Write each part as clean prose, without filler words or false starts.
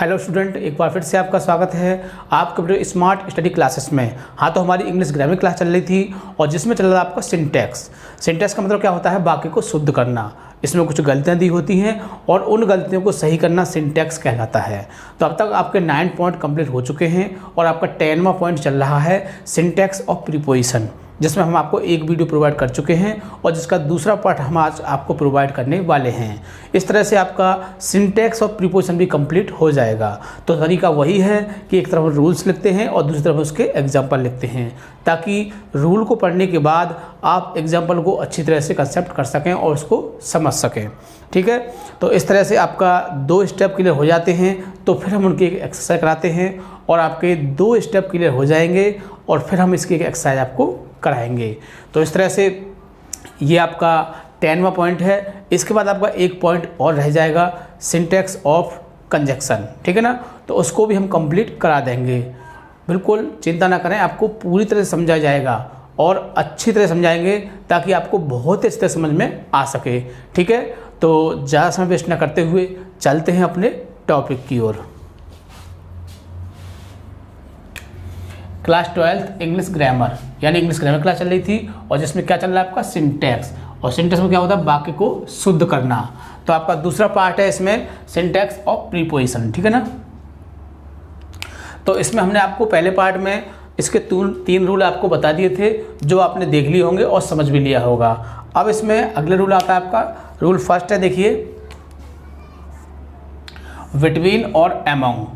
Hello student, एक बार फिर से आपका स्वागत है आपके अपने स्मार्ट स्टडी क्लासेस में। हाँ, तो हमारी इंग्लिश ग्रामर क्लास चल रही थी और जिसमें चल रहा था आपका सिंटैक्स। सिंटैक्स का मतलब क्या होता है? वाक्य को शुद्ध करना। इसमें कुछ गलतियाँ दी होती हैं और उन गलतियों को सही करना सिंटैक्स कहलाता है। तो अब तक आपके 9 पॉइंट कंप्लीट हो चुके हैं और आपका 10वां पॉइंट चल रहा है सिंटैक्स ऑफ प्रीपोजिशन, जिसमें हम आपको एक वीडियो प्रोवाइड कर चुके हैं और जिसका दूसरा पार्ट हम आज आपको प्रोवाइड करने वाले हैं। इस तरह से आपका सिंटैक्स ऑफ प्रीपोजिशन भी कंप्लीट हो जाएगा। तो तरीका वही है कि एक तरफ रूल्स लिखते हैं और दूसरी तरफ उसके एग्जाम्पल लिखते हैं, ताकि रूल को पढ़ने के बाद आप एग्जाम्पल को अच्छी तरह से कंसेप्ट कर सकें और उसको समझ सकें। ठीक है, तो इस तरह से आपका 2 स्टेप क्लियर हो जाते हैं। तो फिर हम उनकी एक एक्सरसाइज कराते हैं और आपके 2 स्टेप क्लियर हो जाएंगे और फिर हम इसकी एक एक्सरसाइज आपको कराएंगे। तो इस तरह से ये आपका 10वां पॉइंट है। इसके बाद आपका एक पॉइंट और रह जाएगा, सिंटैक्स ऑफ कंजक्शन। ठीक है ना, तो उसको भी हम कंप्लीट करा देंगे। बिल्कुल चिंता ना करें, आपको पूरी तरह से समझाया जाएगा और अच्छी तरह समझाएंगे ताकि आपको बहुत अच्छी तरह समझ में आ सके। ठीक है, तो ज़्यादा समय वेस्ट ना करते हुए चलते हैं अपने टॉपिक की ओर। क्लास 12th इंग्लिश ग्रामर यानी इंग्लिश ग्रामर क्लास चल रही थी और जिसमें क्या चल रहा है आपका सिंटैक्स। और सिंटैक्स में क्या होता है? वाक्य को शुद्ध करना। तो आपका दूसरा पार्ट है इसमें सिंटैक्स ऑफ प्रीपोजिशन। ठीक है ना, तो इसमें हमने आपको पहले पार्ट में इसके 3 रूल आपको बता दिए थे जो आपने देख लिए होंगे और समझ भी लिया होगा। अब इसमें अगले रूल आता है आपका रूल फर्स्ट है, देखिए, बिटवीन और अमंग।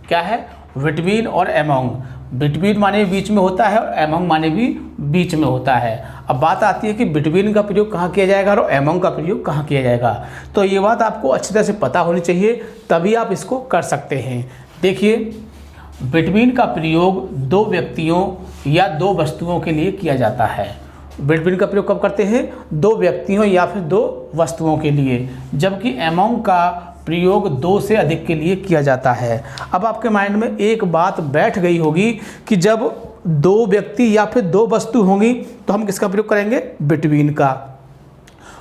क्या है? बिटवीन और अमंग। बिटवीन माने बीच में होता है और अमंग माने भी बीच में होता है। अब बात आती है कि बिटवीन का प्रयोग कहाँ किया जाएगा और अमंग का प्रयोग कहाँ किया जाएगा। तो ये बात आपको अच्छी तरह से पता होनी चाहिए, तभी आप इसको कर सकते हैं। देखिए, बिटवीन का प्रयोग 2 व्यक्तियों या 2 वस्तुओं के लिए किया जाता है। बिटवीन का प्रयोग कब करते हैं? 2 व्यक्तियों या फिर 2 वस्तुओं के लिए, जबकि अमंग का प्रयोग 2 से अधिक के लिए किया जाता है। अब आपके माइंड में एक बात बैठ गई होगी कि जब 2 व्यक्ति या फिर 2 वस्तु होंगी तो हम किसका प्रयोग करेंगे? बिटवीन का।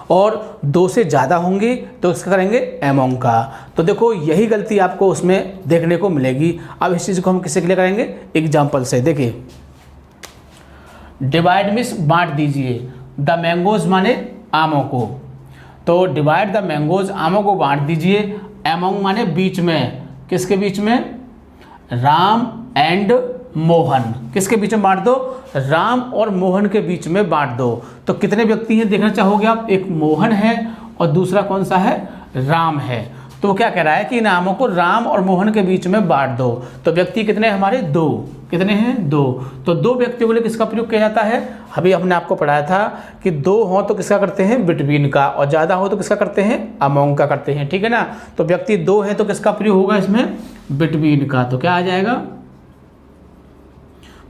और 2 से ज़्यादा होंगी तो इसका करेंगे अमंग का। तो देखो, यही गलती आपको उसमें देखने को मिलेगी। अब इस चीज़ को हम किससे क्लियर करेंगे? एग्जाम्पल से। देखिए, डिवाइड मीन्स बांट दीजिए, द मैंगोज माने आमों को। तो डिवाइड द मैंगोज, आमों को बांट दीजिए, अमंग माने बीच में। किसके बीच में? राम एंड मोहन। किसके बीच में बांट दो? राम और मोहन के बीच में बांट दो। तो कितने व्यक्ति हैं देखना चाहोगे आप? एक मोहन है और दूसरा कौन सा है? राम है। तो वो क्या कह रहा है कि इन आमों को राम और मोहन के बीच में बांट दो। तो व्यक्ति कितने हमारे? 2। कितने हैं? 2। तो 2 व्यक्तियों के लिए किसका प्रयोग किया जाता है? अभी हमने आपको पढ़ाया था कि 2 हो तो किसका करते हैं? बिटवीन का, और ज़्यादा हो तो किसका करते हैं? अमंग का करते हैं। ठीक है ना, तो व्यक्ति 2 है तो किसका प्रयोग होगा इसमें? बिटवीन का। तो क्या आ जाएगा?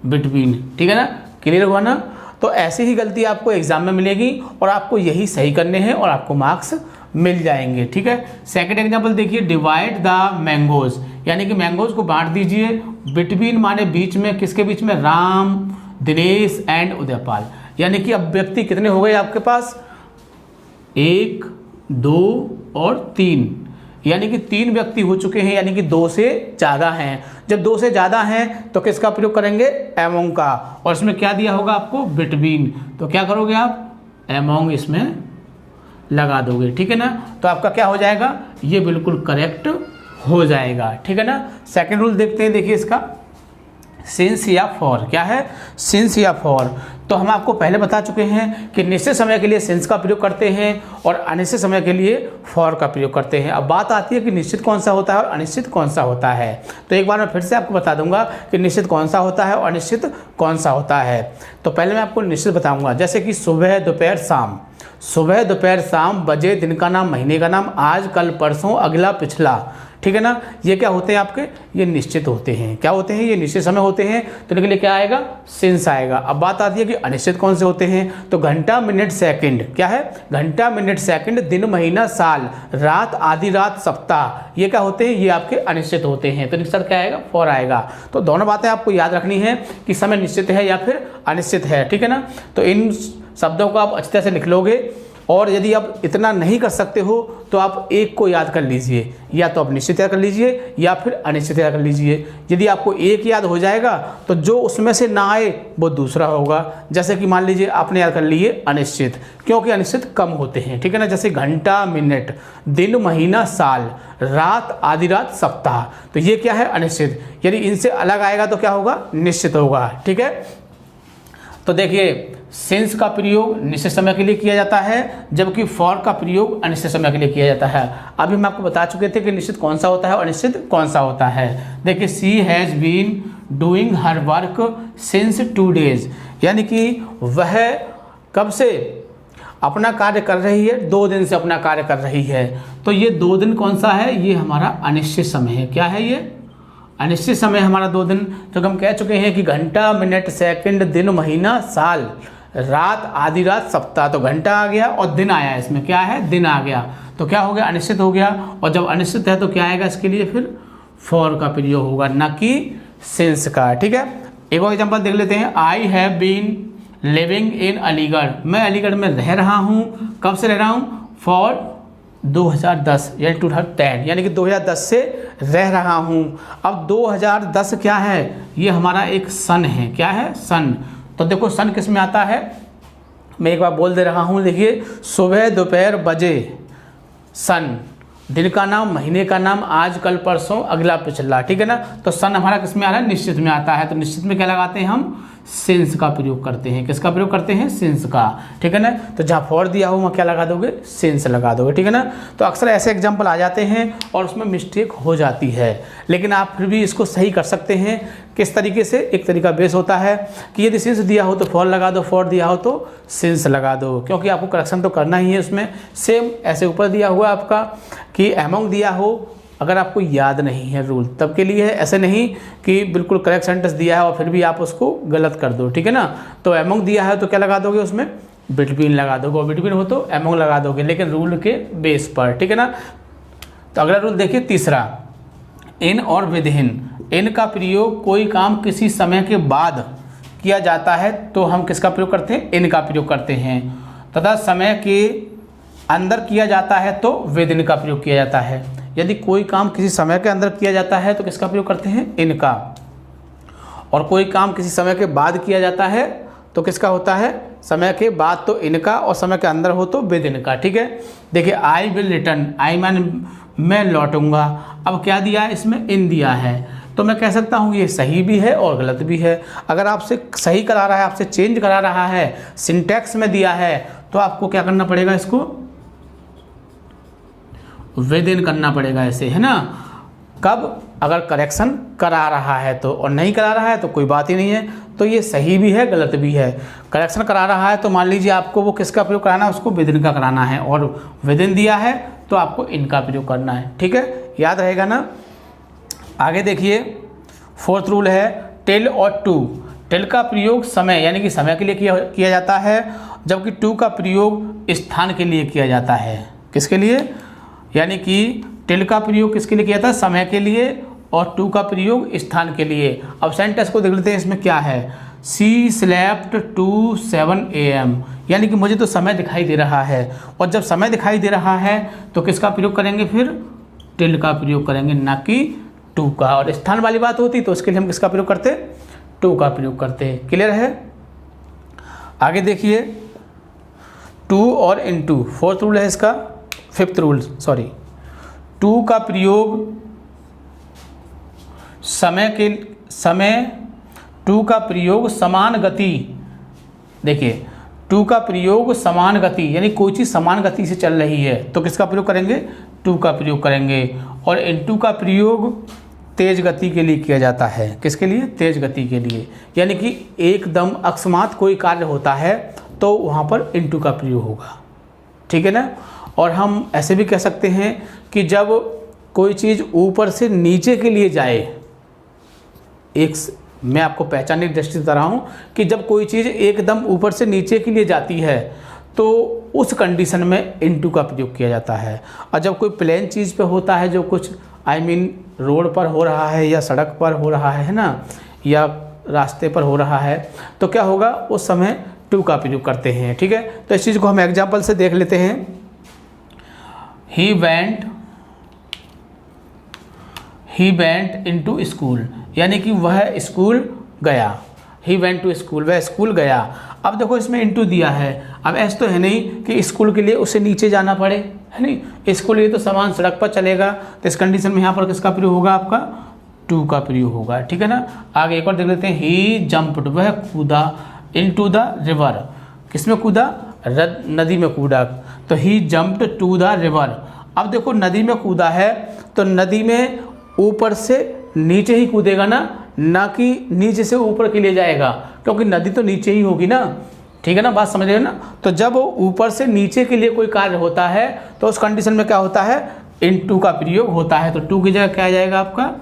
बिटवीन। ठीक है ना, क्लियर हुआ ना? तो ऐसी ही गलती आपको एग्जाम में मिलेगी और आपको यही सही करने हैं और आपको मार्क्स मिल जाएंगे। ठीक है, सेकंड एग्जांपल देखिए, डिवाइड द मैंगोज, यानी कि मैंगोज को बांट दीजिए। बिटवीन माने बीच में। किसके बीच में? राम, दिनेश एंड उदयपाल। यानी कि अब व्यक्ति कितने हो गए आपके पास? 1, 2 और 3, यानी कि 3 व्यक्ति हो चुके हैं, यानी कि 2 से ज़्यादा हैं। जब 2 से ज़्यादा हैं तो किसका प्रयोग करेंगे? अमंग का। और इसमें क्या दिया होगा आपको? बिटवीन। तो क्या करोगे आप? अमंग इसमें लगा दोगे। ठीक है ना, तो आपका क्या हो जाएगा? ये बिल्कुल करेक्ट हो जाएगा। ठीक है ना, सेकंड रूल देखते हैं। देखिए इसका, सिंस या फॉर। क्या है? सिंस या फॉर। तो हम आपको पहले बता चुके हैं कि निश्चित समय के लिए सिंस का प्रयोग करते हैं और अनिश्चित समय के लिए फॉर का प्रयोग करते हैं। अब बात आती है कि निश्चित कौन सा होता है और अनिश्चित कौन सा होता है। तो एक बार मैं फिर से आपको बता दूंगा कि निश्चित कौन सा होता है और अनिश्चित कौन सा होता है। तो पहले मैं आपको निश्चित बताऊंगा, जैसे कि सुबह, दोपहर, शाम। सुबह, दोपहर, शाम, बजे, दिन का नाम, महीने का नाम, आज, कल, परसों, अगला, पिछला। ठीक है ना, ये क्या होते हैं आपके? ये निश्चित होते हैं। क्या होते हैं? ये निश्चित समय होते हैं। तो इनके लिए क्या आएगा? सिंस आएगा। अब बात आती है कि अनिश्चित कौन से होते हैं। तो घंटा, मिनट, सेकंड। क्या है? घंटा, मिनट, सेकंड, दिन, महीना, साल, रात, आधी रात, सप्ताह। ये क्या होते हैं? ये आपके अनिश्चित होते हैं। तो निश्चित क्या आएगा? फॉर आएगा। तो दोनों बातें आपको याद रखनी है कि समय निश्चित है या फिर अनिश्चित है। ठीक है ना, तो इन शब्दों को आप अच्छी तरह से लिख लोगे और यदि आप इतना नहीं कर सकते हो तो आप एक को याद कर लीजिए, या तो आप निश्चित याद कर लीजिए या फिर अनिश्चित याद कर लीजिए। यदि आपको एक याद हो जाएगा तो जो उसमें से ना आए वो दूसरा होगा। जैसे कि मान लीजिए आपने याद कर लिए अनिश्चित, क्योंकि अनिश्चित कम होते हैं, ठीक है ना। जैसे घंटा, मिनट, दिन, महीना, साल, रात, आधी रात, सप्ताह, तो ये क्या है अनिश्चित। यदि इनसे अलग आएगा तो क्या होगा, निश्चित होगा, ठीक है। तो देखिए सिंस का प्रयोग निश्चित समय के लिए किया जाता है, जबकि फॉर का प्रयोग अनिश्चित समय के लिए किया जाता है। अभी हम आपको बता चुके थे कि निश्चित कौन सा होता है और अनिश्चित कौन सा होता है। देखिए she has been doing her work since 2 days, यानी कि वह कब से अपना कार्य कर रही है, 2 दिन से अपना कार्य कर रही है। तो ये 2 दिन कौन सा है, ये हमारा अनिश्चित समय है। क्या है ये, अनिश्चित समय हमारा 2 दिन। तो हम कह चुके हैं कि घंटा, मिनट, सेकंड, दिन, महीना, साल, रात, आधी रात, सप्ताह। तो घंटा आ गया और दिन आया, इसमें क्या है, दिन आ गया, तो क्या हो गया, अनिश्चित हो गया। और जब अनिश्चित है तो क्या आएगा इसके लिए, फिर फॉर का प्रयोग होगा, ना कि सिंस का, ठीक है। एक और एग्जाम्पल देख लेते हैं। I have been living in Aligarh, मैं अलीगढ़ में रह रहा हूँ। कब से रह रहा हूँ, फॉर 2010 यानी 2010, यानी कि 2010 से रह रहा हूँ। अब 2010 क्या है, ये हमारा एक सन है। क्या है, सन। तो देखो सन किस में आता है, मैं एक बार बोल दे रहा हूँ। देखिए सुबह, दोपहर, बजे, सन, दिन का नाम, महीने का नाम, आज, कल, परसों, अगला, पिछला, ठीक है ना। तो सन हमारा किस में आ रहा है, निश्चित में आता है। तो निश्चित में क्या लगाते हैं हम, सिंस का प्रयोग करते हैं। किसका प्रयोग करते हैं, सिंस का, ठीक है ना। तो जहाँ फॉर दिया हो वहाँ क्या लगा दोगे, सिंस लगा दोगे, ठीक है ना। तो अक्सर ऐसे एग्जाम्पल आ जाते हैं और उसमें मिस्टेक हो जाती है, लेकिन आप फिर भी इसको सही कर सकते हैं। किस तरीके से, एक तरीका बेस होता है कि यदि सिंस दिया हो तो फॉर लगा दो, फॉर दिया हो तो सिंस लगा दो, क्योंकि आपको करेक्शन तो करना ही है उसमें। सेम ऐसे ऊपर दिया हुआ आपका कि एमोंग दिया हो, अगर आपको याद नहीं है रूल तब के लिए है, ऐसे नहीं कि बिल्कुल करेक्ट सेंटेंस दिया है और फिर भी आप उसको गलत कर दो, ठीक है ना। तो एमोंग दिया है तो क्या लगा दोगे, उसमें बिटवीन लगा दोगे, और बिटवीन हो तो एमोंग लगा दोगे, लेकिन रूल के बेस पर, ठीक है ना। तो अगला रूल देखिए तीसरा, इन और विदिन। इन का प्रयोग कोई काम किसी समय के बाद किया जाता है तो हम किसका प्रयोग करते हैं, इन का प्रयोग करते हैं। तथा समय के अंदर किया जाता है तो विदिन का प्रयोग किया जाता है। यदि कोई काम किसी समय के अंदर किया जाता है तो किसका प्रयोग करते हैं, इनका। और कोई काम किसी समय के बाद किया जाता है तो किसका होता है, समय के बाद तो इनका, और समय के अंदर हो तो विद इनका, ठीक है। देखिए आई विल रिटर्न, आई मैं लौटूंगा। अब क्या दिया है इसमें, इन दिया है, तो मैं कह सकता हूँ ये सही भी है और गलत भी है। अगर आपसे सही करा रहा है, आपसे चेंज करा रहा है, सिंटैक्स में दिया है, तो आपको क्या करना पड़ेगा, इसको विद इन करना पड़ेगा ऐसे, है ना। कब, अगर करेक्शन करा रहा है तो, और नहीं करा रहा है तो कोई बात ही नहीं है। तो ये सही भी है गलत भी है। करेक्शन करा रहा है तो मान लीजिए आपको वो किसका प्रयोग कराना है, उसको विद इन का कराना है, और विद इन दिया है तो आपको इनका प्रयोग करना है, ठीक है, याद रहेगा ना। आगे देखिए फोर्थ रूल है टिल और टू। टिल का प्रयोग समय यानी कि समय के लिए किया जाता है, जबकि टू का प्रयोग स्थान के लिए किया जाता है। किसके लिए, यानी कि टिल का प्रयोग किसके लिए किया जाता है, समय के लिए, और टू का प्रयोग स्थान के लिए। अब सेंटेंस को देख लेते हैं, इसमें क्या है, सी स्लेप्ट टू 7 AM, यानी कि मुझे तो समय दिखाई दे रहा है, और जब समय दिखाई दे रहा है तो किसका प्रयोग करेंगे, फिर टिल का प्रयोग करेंगे, ना कि टू का। और स्थान वाली बात होती तो उसके लिए हम किसका प्रयोग करते, टू का प्रयोग करते। क्लियर है। आगे देखिए टू और इनटू, फोर्थ रूल है इसका, फिफ्थ रूल सॉरी। टू का प्रयोग टू का प्रयोग समान गति, देखिए टू का प्रयोग समान गति, यानी कोई चीज़ समान गति से चल रही है तो किसका प्रयोग करेंगे, टू का प्रयोग करेंगे। और इनटू का प्रयोग तेज गति के लिए किया जाता है। किसके लिए, तेज गति के लिए, यानी कि एकदम अकस्मात कोई कार्य होता है तो वहाँ पर इनटू का प्रयोग होगा, ठीक है ना। और हम ऐसे भी कह सकते हैं कि जब कोई चीज़ ऊपर से नीचे के लिए जाए, एक मैं आपको पहचानने की दृष्टि से बता रहा हूँ कि जब कोई चीज़ एकदम ऊपर से नीचे के लिए जाती है तो उस कंडीशन में इनटू का प्रयोग किया जाता है। और जब कोई प्लेन चीज़ पे होता है, जो कुछ रोड पर हो रहा है या सड़क पर हो रहा है ना, या रास्ते पर हो रहा है, तो क्या होगा, उस समय टू का प्रयोग करते हैं। ठीक है, तो इस चीज़ को हम एग्जाम्पल से देख लेते हैं। ही वेंट इनटू स्कूल, यानी कि वह स्कूल गया। ही वेंट टू स्कूल, वह स्कूल गया। अब देखो इसमें इनटू दिया है, अब ऐसा तो है नहीं कि स्कूल के लिए उसे नीचे जाना पड़े, है नहीं, स्कूल लिए तो सामान सड़क पर चलेगा, तो इस कंडीशन में यहाँ पर किसका प्रयोग होगा, आपका टू का प्रयोग होगा। ठीक है ना। आगे एक और देख लेते हैं। ही जंप्ड, वह कूदा, इनटू द रिवर, किसमें कूदा, नदी में कूदा, तो ही जंप्ड टू द रिवर। अब देखो नदी में कूदा है तो नदी में ऊपर से नीचे ही कूदेगा ना कि नीचे से ऊपर के लिए जाएगा, क्योंकि नदी तो नीचे ही होगी ना। ठीक है ना, बात समझ रहे हो ना। तो जब ऊपर से नीचे के लिए कोई कार्य होता है तो उस कंडीशन में क्या होता है, इनटू का प्रयोग होता है। तो टू की जगह क्या आ जाएगा आपका,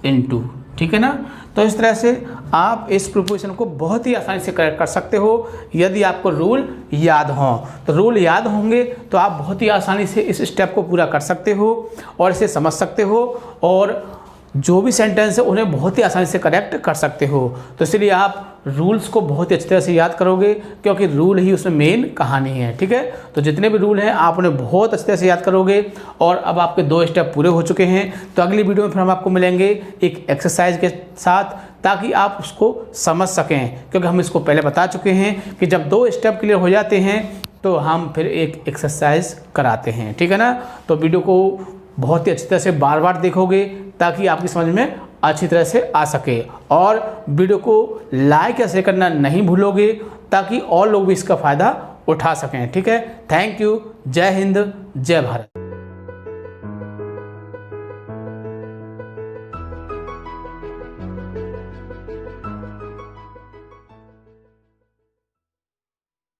इनटू। ठीक है ना। तो इस तरह से आप इस प्रीपोजिशन को बहुत ही आसानी से करेक्ट कर सकते हो यदि आपको रूल याद हों। तो रूल याद होंगे तो आप बहुत ही आसानी से इस स्टेप को पूरा कर सकते हो और इसे समझ सकते हो, और जो भी सेंटेंस है उन्हें बहुत ही आसानी से करेक्ट कर सकते हो। तो इसलिए आप रूल्स को बहुत ही अच्छी तरह से याद करोगे, क्योंकि रूल ही उसमें मेन कहानी है। ठीक है, तो जितने भी रूल हैं आप उन्हें बहुत अच्छी तरह से याद करोगे। और अब आपके 2 स्टेप पूरे हो चुके हैं। तो अगली वीडियो में फिर हम आपको मिलेंगे एक एक्सरसाइज के साथ, ताकि आप उसको समझ सकें, क्योंकि हम इसको पहले बता चुके हैं कि जब 2 स्टेप क्लियर हो जाते हैं तो हम फिर एक एक्सरसाइज कराते हैं। ठीक है ना। तो वीडियो को बहुत ही अच्छी तरह से बार बार देखोगे ताकि आपकी समझ में अच्छी तरह से आ सके, और वीडियो को लाइक या शेयर करना नहीं भूलोगे ताकि और लोग भी इसका फ़ायदा उठा सकें। ठीक है, थैंक यू। जय हिंद, जय भारत।